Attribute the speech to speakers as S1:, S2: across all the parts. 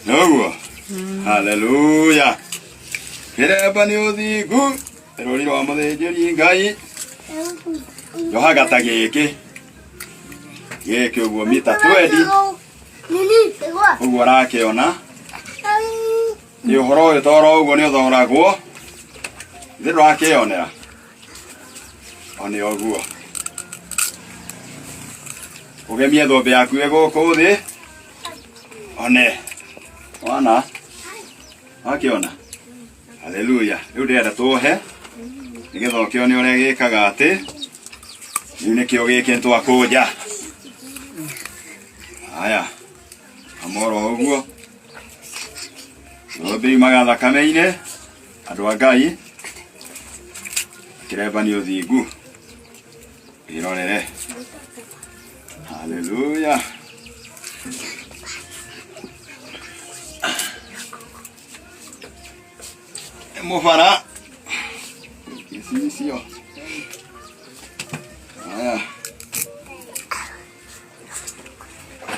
S1: No. Hallelujah. Kiremba ni uthingu. Rori rwa muthĩnjĩri Ngai. Njohagata gĩkĩ. Gĩkĩ ũguo mita 20. Ũguo rakĩona. Nĩ ũhoro ũyũ toro ũguo nĩ ũthoragwo. Thĩ ndũrakĩonera. One ũguo. Ũgemie thũmbĩ yaku gũkũ thĩ. One. Wana. Wakĩona. Hallelujah. Rĩu ndĩrenda tũhe. Nĩgetha ũkĩone ũrĩa gĩkaga atĩ. Rĩu nĩkĩo gĩkĩ twakũnja. Haya. Amoro ũguo. Thũmbĩ imaga thakame-inĩ. Andũ a Ngai. Kiremba nĩ ũthingu. Irorere. Hallelujah. Mufara. Kisimisio. Haya.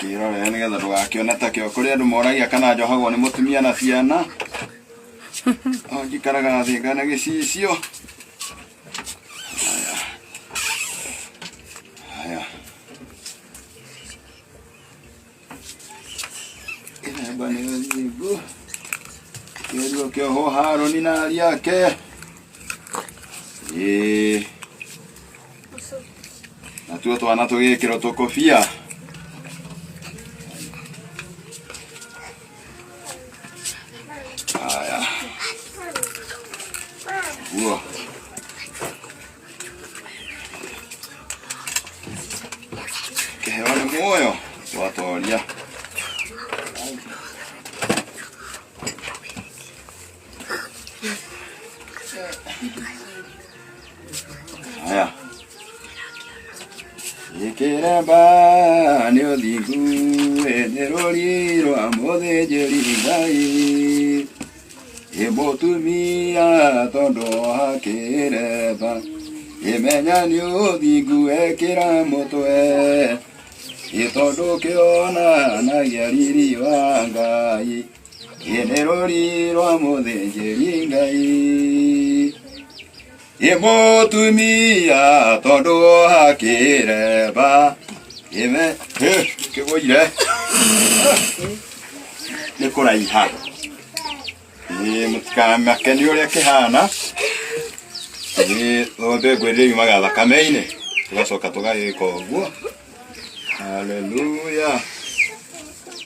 S1: Kirorere nĩgetha ndũgakĩone ta kĩo kũrĩ andũ moragia kana njohagwo nĩ mũtumia na ciana. Ngikaraga thĩ ngana gĩcicio. Kiremba nĩ ũthingu. Gikiyohwo Haroni na ariũ ake. Natuo twana tũgĩkĩrwo tũkũbia. Haya. Uo. Kĩheo nĩ muoyo twatoria. Haya. Kiremba nĩ ũthingu nĩ rũri rwa mũthĩnjĩri Ngai. Mũtumia tondũ wa Kiremba. Imenya nĩ ũthingu ekĩra mũtwe. Tondũ kĩonanagia riri wa Ngai. Nĩ rũri rwa mũthĩnjĩri Ngai. Mũtumia tondũ wa Kiremba. Kĩgũire. Nĩ kũraiha. Mũtikamake nĩ ũrĩa kĩhana. Thũmbĩ ngwĩrĩrĩ yumaga thakame-inĩ. Tũgacoka tũgagĩka ũguo. Hallelujah.